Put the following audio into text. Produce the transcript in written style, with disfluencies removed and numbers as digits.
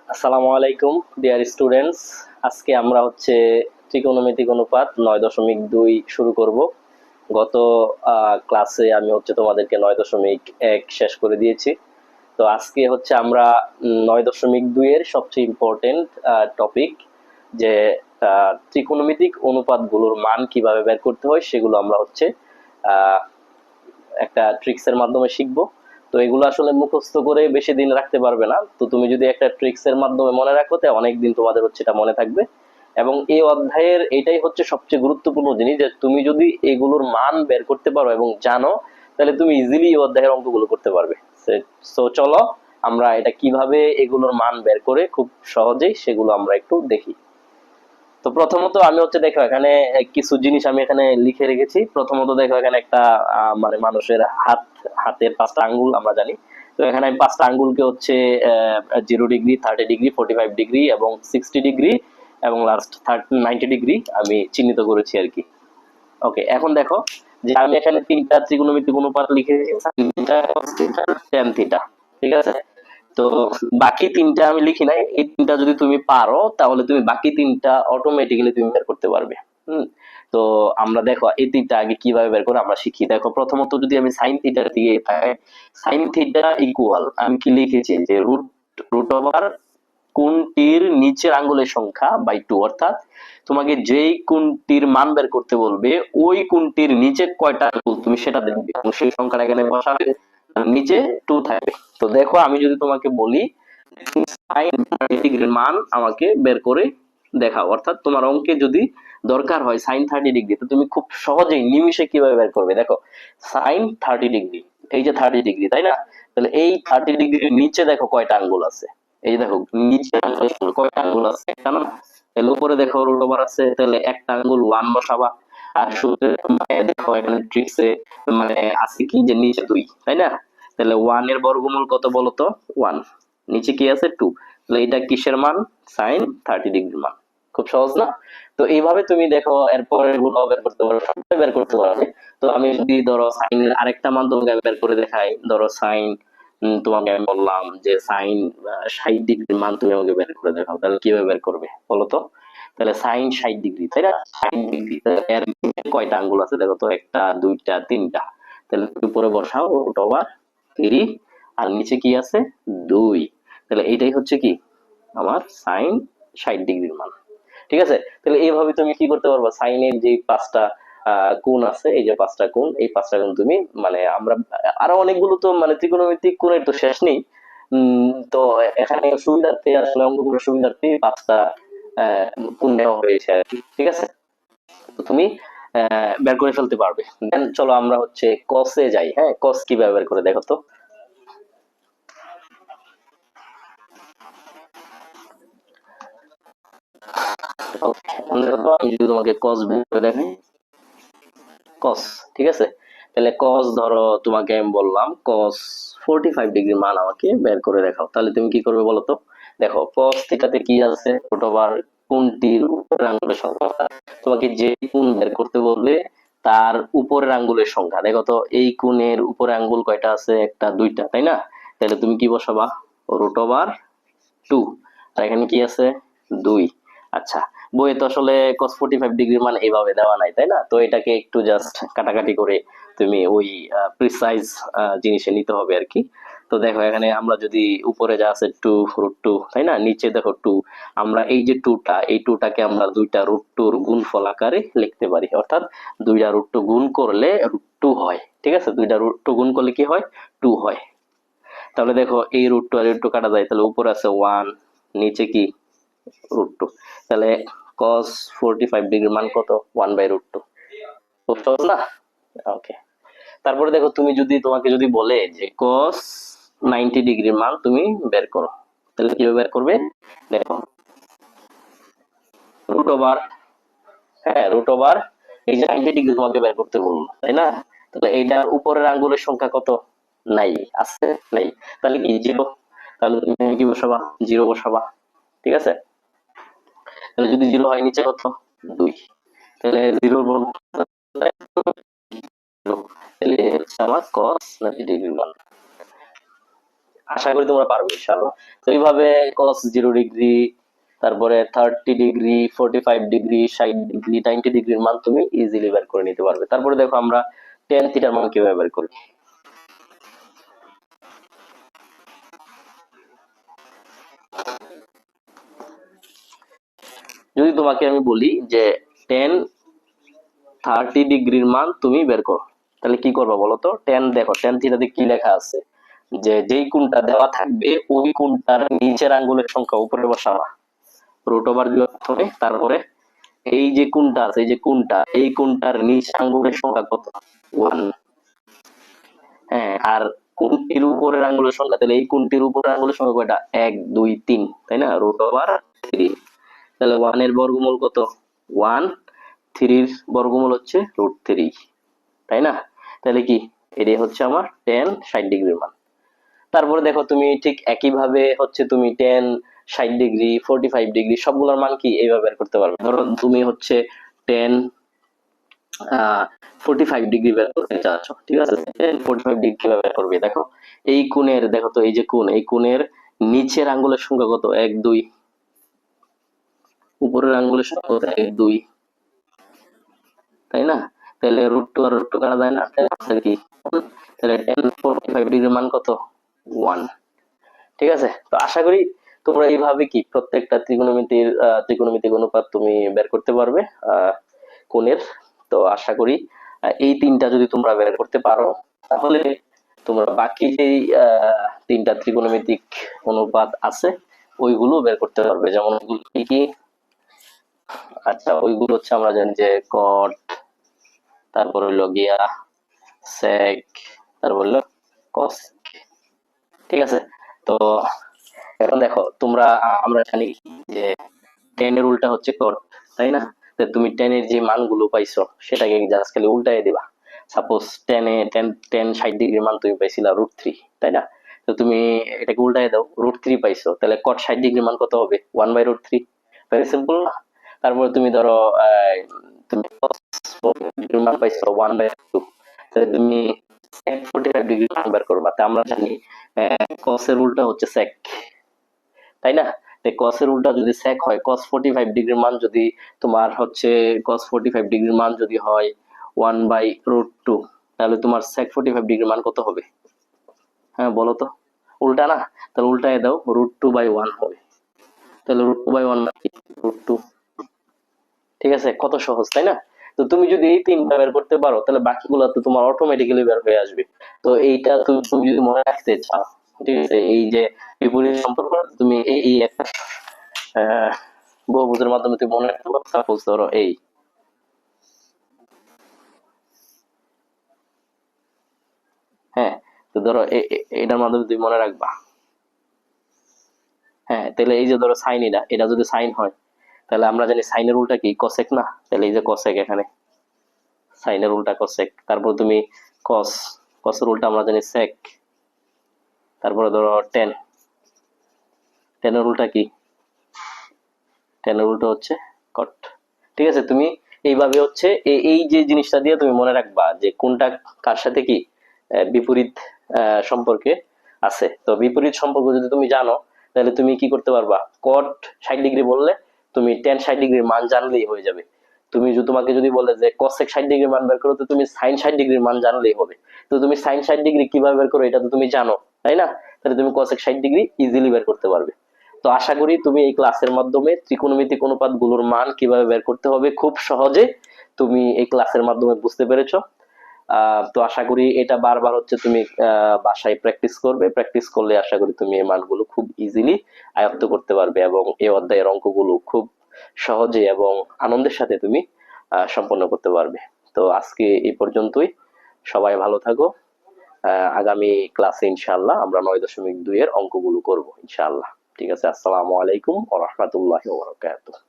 আসসালামু আলাইকুম dear students. আজকে আমরা হচ্ছে ত্রিকোণমিতিক অনুপাত 9.2 শুরু করব। গত ক্লাসে আমি হচ্ছে তোমাদেরকে 9.1 শেষ করে দিয়েছি। তো আজকে হচ্ছে আমরা 9.2 এর সবচেয়ে ইম্পর্টেন্ট টপিক, যে ত্রিকোণমিতিক অনুপাতগুলোর মান কিভাবে বের করতে হয় সেগুলো আমরা হচ্ছে আহ, একটা ট্রিক্স এর মাধ্যমে শিখবো। তো এগুলো আসলে মুখস্থ করে বেশি দিন রাখতে পারবে না, তো তুমি যদি একটা ট্রিক্স এর মাধ্যমে মনে রাখো তো অনেক দিন তোমাদের হচ্ছে এটা মনে থাকবে। এবং এই অধ্যায়ের এটাই হচ্ছে সবচেয়ে গুরুত্বপূর্ণ জিনিস, যে তুমি যদি এগুলোর মান বের করতে পারো এবং জানো, তাহলে তুমি ইজিলি এই অধ্যায়ের অঙ্কগুলো করতে পারবে। সো চলো আমরা এটা কিভাবে এগুলোর মান বের করে খুব সহজেই সেগুলো আমরা একটু দেখি। তো প্রথমত আমি হচ্ছে দেখো এখানে কিছু জিনিস আমি এখানে লিখে রেখেছি। প্রথমত দেখো এখানে একটা মানে মানুষের হাতের 5টা আঙ্গুল আমরা জানি। তো এখানে আমি 5টা আঙ্গুলকে হচ্ছে 0 ডিগ্রি, 30 ডিগ্রি, 45 ডিগ্রি এবং 60 ডিগ্রি এবং লাস্ট 90 ডিগ্রি আমি চিহ্নিত করেছি আর কি। ওকে, এখন দেখো যে আমি এখানে 3টা ত্রিকোণমিতিক অনুপাত লিখে tan থিটা, ঠিক আছে। তো বাকি 3টা আমি লিখি নাই, এই 3টা যদি তুমি পারো তাহলে তুমি বাকি 3টা অটোমেটিক্যালি তুমি বের করতে পারবে। হুম। তো আমরা দেখো এই 3টা আগে কিভাবে বের করে আমরা শিখি। দেখো প্রথমত যদি আমি সাইন থিটার দিকে তাকাই, সাইন থিটা ইকুয়াল আমি কি লিখেছি যে রুট রুট ওভার কোণটির নিচের আঙ্গুলের সংখ্যা বাই 2, অর্থাৎ তোমাকে যেই কোণটির মান বের করতে বলবে ওই কোণটির নিচে কয়টা আঙ্গুল তুমি সেটা দেখবে এবং সেই সংখ্যাটা এখানে বসাবে, আর নিচে 2 থাকবে। তো দেখো আমি যদি তোমাকে বলি সাইন 30 ডিগ্রির মান আমাকে বের করে দেখাও, অর্থাৎ তোমার অঙ্কে যদি দরকার হয় সাইন 30 ডিগ্রি, তো তুমি খুব সহজেই নিমিষে কিভাবে বের করবে। দেখো সাইন 30 ডিগ্রি, এই যে 30 ডিগ্রি, তাই না? তাহলে এই 30 ডিগ্রির নিচে দেখো কয়টা আঙ্গুল আছে। এই যে দেখো নিচে কয়টা আঙ্গুল আছে, একটা না? তাহলে উপরে দেখো রুট ওভার আছে, তাহলে একটা আঙ্গুল 1 বসাবা। আর সূত্রে দেখো এখানে ট্রিক্সে মানে আছে কি যে নিচে 2, তাই না? তাহলে 1 এর বর্গমূল কত বলো তো? 1। নিচে কি আছে? 2। তাহলে এটা কিসের মান? সাইন 30 ডিগ্রির মান। খুব সহজ না? তো এইভাবে তুমি দেখো এরপরে গুলো বের করতে পারো, সবটাই বের করতে পারবে। তো আমি যদি ধরো সাইন আরেকটা মান তোমাকে আমি বের করে দেখাই, ধরো সাইন তোমাকে আমি বললাম যে সাইন 60 ডিগ্রির মান তুমি আমাকে বের করে দেখাও, তাহলে কিভাবে বের করবে বলো তো? তাহলে সাইন 60 ডিগ্রি, তাই না? 60 ডিগ্রি, এর নিচে কয়টা আঙ্গুল আছে দেখো তো? একটা, দুইটা, তিনটা। তাহলে উপরে বসাও রুট ওভার 3, আর নিচে কি আছে? 2। তাহলে এইটাই হচ্ছে কি আমার সাইন 60 ডিগ্রির মান। ঠিক আছে, তাহলে এইভাবে তুমি কি করতে পারবা, সাইনের যে 5টা কোণ আছে, এই যে 5টা কোণ, এই 5টা কোণ তুমি মানে আমরা আরো অনেকগুলো তো মানে ত্রিকোণমিতিক কোণের তো শেষ নেই। তো এখানে সুবিধার্থে আসলে অঙ্কগুলো সুবিধার্থে 5টা কোণ নেওয়া হয়েছে আর কি। ঠিক আছে, তো তুমি বের করে ফেলতে পারবে। দেন চলো আমরা হচ্ছে কসে যাই। হ্যাঁ, কস কিভাবে বের করে দেখো তো? এখন দেখো তো, আমি যদি তোমাকে কস বের করে দেখাই, কস, ঠিক আছে। তাহলে কস ধরো তোমাকে আমি বললাম কস 45 ডিগ্রি মান আমাকে বের করে দেখাও, তাহলে তুমি কি করবে বলো তো? দেখো কস থিটাতে কি আছে? রুট ওভার কোণটির উপরের আঙ্গুলের সংখ্যা, তোমাকে যে কোণ বের করতে বলবে তার উপরের আঙ্গুলের সংখ্যা। দেখো তো এই কোণের উপরে আঙ্গুল কয়টা আছে? একটা, দুইটা, তাই না? তাহলে তুমি কি বসাবা? Root over 2। আর এখানে কি আছে? 2। আচ্ছা, বইয়ে তো আসলে cos 45 ডিগ্রির মান এইভাবে দেওয়া নাই, তাই না? তো এটাকে একটু জাস্ট কাটাকাটি করে তুমি ওই প্রিসাইজ জিনিসে নিতে হবে আর কি। তো দেখো এখানে আমরা যদি উপরে যা আছে 2 রুট 2, তাই না? নিচে দেখো 2। আমরা এই যে 2টা, এই 2টাকে আমরা দুইটা রুট 2 এর গুণফল আকারে লিখতে পারি, অর্থাৎ দুইটা রুট 2 গুণ করলে রুট 2 হয়। ঠিক আছে, দুইটা রুট 2 গুণ করলে কি হয়? 2 হয়। তাহলে দেখো এই রুট 2 আর রুট 2 কাটা যায়, তাহলে উপরে আছে 1, নিচে কি? রুট 2। তাহলে cos 45 ডিগ্রির মান কত? 1 বাই রুট 2। খুব সহজ না? ওকে, তারপরে দেখো তুমি যদি তোমাকে যদি বলে যে cos 90 ডিগ্রির মান তুমি বের করো, তাহলে কিভাবে বের করবে? দেখো রুট ওভার, হ্যাঁ রুট ওভার এই যে 90 ডিগ্রি তোমাকে বের করতে বলবো, তাই না? তাহলে এইটার উপরের আঙ্গুলের সংখ্যা কত? নাই, আছে? নাই, তাহলে কি? 0। তাহলে তুমি কি বসাবা? 0 বসাবা। ঠিক আছে, তাহলে যদি 0 হয় নিচে কত? 2। তাহলে 0 বর্গ, তাহলে হচ্ছে আমার cos 90 ডিগ্রি মান। আশা করি তোমরা পারবে ইনশাআল্লাহ। তো এইভাবে cos 0 ডিগ্রি, তারপরে 30 ডিগ্রি, 45 ডিগ্রি, 60 ডিগ্রি, 90 ডিগ্রির মান তুমি ইজিলি বের করে নিতে পারবে। তারপরে দেখো আমরা টেন থিটার মান কিভাবে বের করি। যদি তোমাকে আমি বলি যে টেন 30 ডিগ্রির মান তুমি বের করো, তাহলে কি করবো বলো তো? দেখো টেন থিটাতে কি লেখা আছে, যে যেই কোণটা দেওয়া থাকবে ওই কোণটার নিচের আঙ্গুলের সংখ্যা উপরে বসাবা, রুট ওভার দিবা প্রথমে, তারপরে এই যে কোণটা আছে, এই যে কোণটা, এই কোণটার নিচ আঙ্গুলের সংখ্যা কত? ওয়ান। হ্যাঁ, আর কোণটির উপরের আঙ্গুলের সংখ্যা, তাহলে এই কোণটির উপরের আঙ্গুলের সংখ্যা কয়টা? এক, দুই, তিন, তাই না? Root over three. তাহলে ওয়ান এর বর্গমূল কত? ওয়ান। থ্রির বর্গমূল হচ্ছে √3, তাই না? তাহলে কি এটাই হচ্ছে আমার টেন 60 ডিগ্রির মান। তারপরে দেখো তুমি ঠিক একইভাবে হচ্ছে তুমি টেন 60 ডিগ্রি, 45 ডিগ্রি সবগুলোর মান কি এইভাবে বের করতে পারবে। ধরো তুমি হচ্ছে টেন 45 ডিগ্রি বের করতে চাচ্ছ, ঠিক আছে? টেন 45 ডিগ্রি কিভাবে বের করবে? দেখো এই কোণের, দেখো তো এই যে কোণ, এই কোণের নিচের আঙ্গুলের সংখ্যা কত? এক, দুই। উপরের আঙ্গুলের সংখ্যা কত? এক, দুই, তাই না? তাহলে √2 আর √2 কাটা যায় না, তাহলে কি? তাহলে টেন 45 ডিগ্রির মান কত? ওয়ান। ঠিক আছে, তো আশা করি তোমরা এইভাবে কি প্রত্যেকটা ত্রিকোণমিতিক অনুপাত তুমি বের করতে পারবে কোণের। তো আশা করি এই তিনটা যদি তোমরা বের করতে পারো, তাহলে তোমরা বাকি যেই তিনটা ত্রিকোণমিতিক অনুপাত আছে ওইগুলো বের করতে পারবে। যেমন ওইগুলো কি কি? আচ্ছা, ওইগুলো হচ্ছে আমরা জানি যে কট, তারপর হইলো গিয়া সেক, তারপর হইলো কস। ঠিক আছে, তো এখন দেখো তোমরা, আমরা জানি যে টেন এর উল্টা হচ্ছে কট, তাই না? তো তুমি টেন এর যে মানগুলো পাইছো সেটাকে জাস্ট খালি উল্টাই দিবা। সাপোজ টেনে টেন টেন 60 ডিগ্রির মান তুমি পাইছিলা √3, তাই না? তো তুমি এটাকে উল্টাই দাও, √3 পাইছো, তাহলে কট 60 ডিগ্রির মান কত হবে? 1/√3। ভেরি সিম্পল না? তারপরে তুমি ধরো তুমি cos 45 মান পাইছো 1/2, তাহলে তুমি sec 45 ডিগ্রি মান বের করবা। তা আমরা জানি cos এর উল্টা হচ্ছে sec, তাই না? cos এর উল্টা যদি sec হয়, cos 45 ডিগ্রির মান যদি তোমার হচ্ছে cos 45 ডিগ্রির মান যদি হয় 1/√2, তাহলে তোমার sec 45 ডিগ্রির মান কত হবে? হ্যাঁ বলো তো, উল্টা না? তাহলে উল্টায় দাও, √2/1 হবে। তাহলে √2/1 √2। ঠিক আছে, কত সহজ, তাই না? তো তুমি যদি এই তিনটা বের করতে পারো, তাহলে বাকিগুলো তো তোমার অটোমেটিক্যালি বের হয়ে আসবে। তো এইটা তুমি যদি মনে রাখতে চাও, ঠিক আছে, এই যে বিপরীত সম্পর্ক, তুমি এই একটা আহ, বহুভুজের মাধ্যমে তুমি মনে রাখতে পারো। সাপোজ ধরো এই, হ্যাঁ, তো ধরো এটার মাধ্যমে তুমি মনে রাখবা। হ্যাঁ, তাহলে এই যে ধরো সাইন, এটা যদি সাইন হয়, তাহলে আমরা জানি সাইনের উল্টা কি? কসেক না? তাহলে এই যে কসেক, এখানে সাইনের উল্টা কসেক। তারপর তুমি কস, কসের উল্টা আমরা জানি সেক। তারপরে ধরো টেন, টেনের উল্টা কি? টেনের উল্টো হচ্ছে কট। ঠিক আছে, তুমি এইভাবে হচ্ছে এই যে জিনিসটা দিয়ে তুমি মনে রাখবা যে কোনটা কার সাথে কি বিপরীত সম্পর্কে আছে। তো বিপরীত সম্পর্ক যদি তুমি জানো, তাহলে তুমি কি করতে পারবা? কট 60 ডিগ্রি বললে তুমি টেন 60 ডিগ্রির মান জানলেই হয়ে যাবে। তোমাকে যদি বলে যে কসেক 60 ডিগ্রির মান বের করো, তো তুমি সাইন 60 ডিগ্রির মান জানলেই হবে। তো তুমি সাইন 60 ডিগ্রি কিভাবে বের করো এটা তো তুমি জানো, তাই না? তাহলে তুমি কসেক 60 ডিগ্রি ইজিলি বের করতে পারবে। তো আশা করি তুমি এই ক্লাসের মাধ্যমে ত্রিকোণমিতিক অনুপাতগুলোর মান কিভাবে বের করতে হবে খুব সহজে তুমি এই ক্লাসের মাধ্যমে বুঝতে পেরেছো। তো আশা করি এটা বারবার হচ্ছে তুমি বাসায় প্র্যাকটিস করবে, প্র্যাকটিস করলে আশা করি তুমি এই মানগুলো খুব ইজিলি আয়ত্ত করতে পারবে এবং এই অধ্যায়ের অঙ্কগুলো খুব সহজে এবং আনন্দের সাথে তুমি সম্পন্ন করতে পারবে। তো আজকে এই পর্যন্তই, সবাই ভালো থাকো। আগামী ক্লাসে ইনশাআল্লাহ আমরা 9.2 এর অঙ্কগুলো করব ইনশাআল্লাহ। ঠিক আছে, আসসালামু আলাইকুম ওয়া রাহমাতুল্লাহি ওয়া বারাকাতুহু।